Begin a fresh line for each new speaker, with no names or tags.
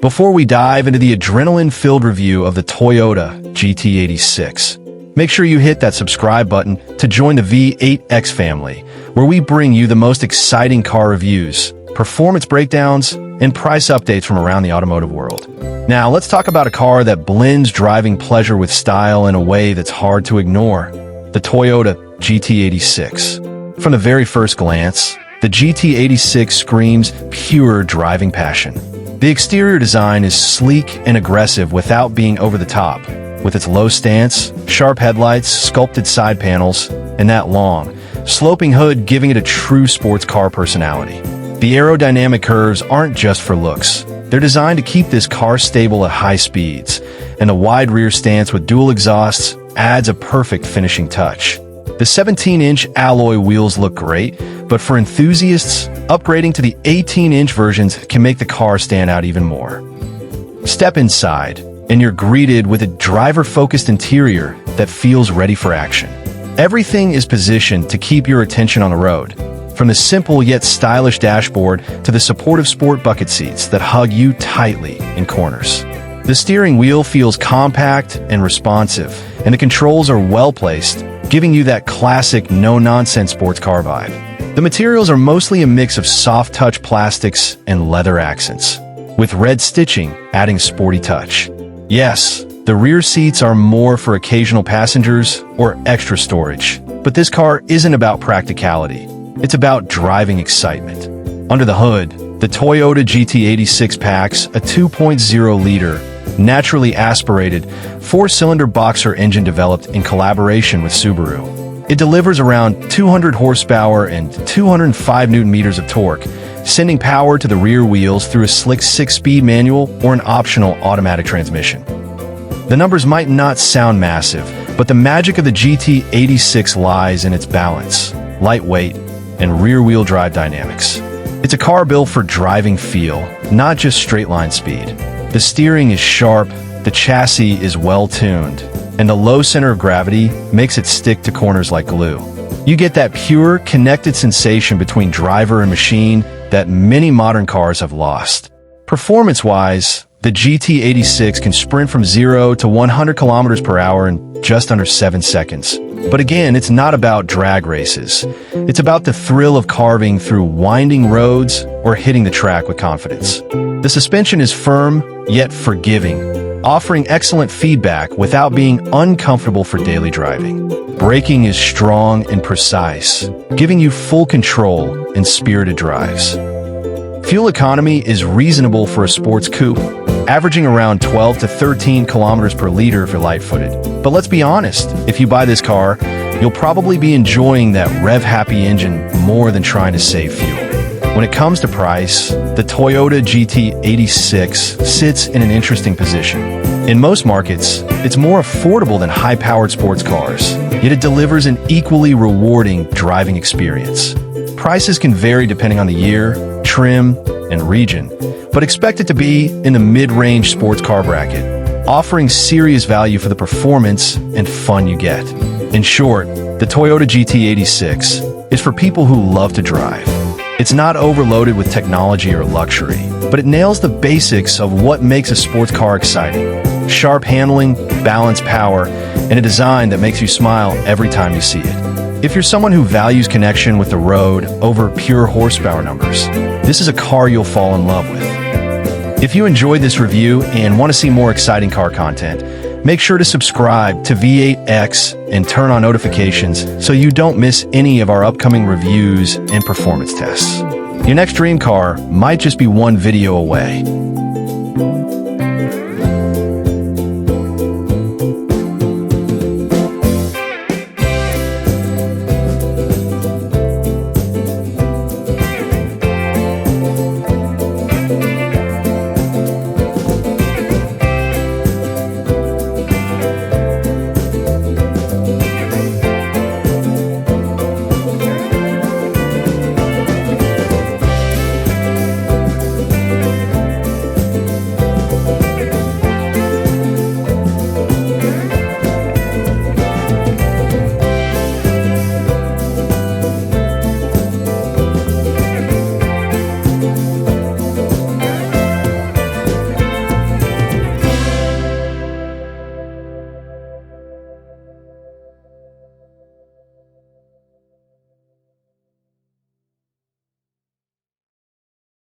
Before we dive into the adrenaline-filled review of the Toyota GT86, make sure you hit that subscribe button to join the V8X family, where we bring you the most exciting car reviews, performance breakdowns, and price updates from around the automotive world. Now, let's talk about a car that blends driving pleasure with style in a way that's hard to ignore: the Toyota GT86. From the very first glance, the GT86 screams pure driving passion. The exterior design is sleek and aggressive without being over the top, with its low stance, sharp headlights, sculpted side panels, and that long, sloping hood giving it a true sports car personality. The aerodynamic curves aren't just for looks. They're designed to keep this car stable at high speeds, and the wide rear stance with dual exhausts adds a perfect finishing touch. The 17-inch alloy wheels look great, but for enthusiasts, upgrading to the 18-inch versions can make the car stand out even more. Step inside, and you're greeted with a driver-focused interior that feels ready for action. Everything is positioned to keep your attention on the road, from the simple yet stylish dashboard to the supportive sport bucket seats that hug you tightly in corners. The steering wheel feels compact and responsive, and the controls are well-placed, giving you that classic no-nonsense sports car vibe. The materials are mostly a mix of soft-touch plastics and leather accents, with red stitching adding sporty touch. Yes, the rear seats are more for occasional passengers or extra storage, but this car isn't about practicality. It's about driving excitement. Under the hood, the Toyota GT86 packs a 2.0-liter, naturally aspirated, four-cylinder boxer engine developed in collaboration with Subaru. It delivers around 200 horsepower and 205 newton-meters of torque, sending power to the rear wheels through a slick 6-speed manual or an optional automatic transmission. The numbers might not sound massive, but the magic of the GT86 lies in its balance, lightweight, and rear-wheel drive dynamics. It's a car built for driving feel, not just straight-line speed. The steering is sharp, the chassis is well-tuned, and the low center of gravity makes it stick to corners like glue. You get that pure, connected sensation between driver and machine that many modern cars have lost. Performance-wise, the GT86 can sprint from 0 to 100 kilometers per hour in just under 7 seconds. But again, it's not about drag races. It's about the thrill of carving through winding roads or hitting the track with confidence. The suspension is firm, yet forgiving, offering excellent feedback without being uncomfortable for daily driving. Braking is strong and precise, giving you full control in spirited drives. Fuel economy is reasonable for a sports coupe, averaging around 12 to 13 kilometers per liter if you're light-footed. But let's be honest, if you buy this car, you'll probably be enjoying that rev-happy engine more than trying to save fuel. When it comes to price, the Toyota GT86 sits in an interesting position. In most markets, it's more affordable than high-powered sports cars, yet it delivers an equally rewarding driving experience. Prices can vary depending on the year, trim, and region, but expect it to be in the mid-range sports car bracket, offering serious value for the performance and fun you get. In short, the Toyota GT86 is for people who love to drive. It's not overloaded with technology or luxury, but it nails the basics of what makes a sports car exciting: sharp handling, balanced power, and a design that makes you smile every time you see it. If you're someone who values connection with the road over pure horsepower numbers, this is a car you'll fall in love with. If you enjoyed this review and want to see more exciting car content, make sure to subscribe to V8X and turn on notifications so you don't miss any of our upcoming reviews and performance tests. Your next dream car might just be one video away.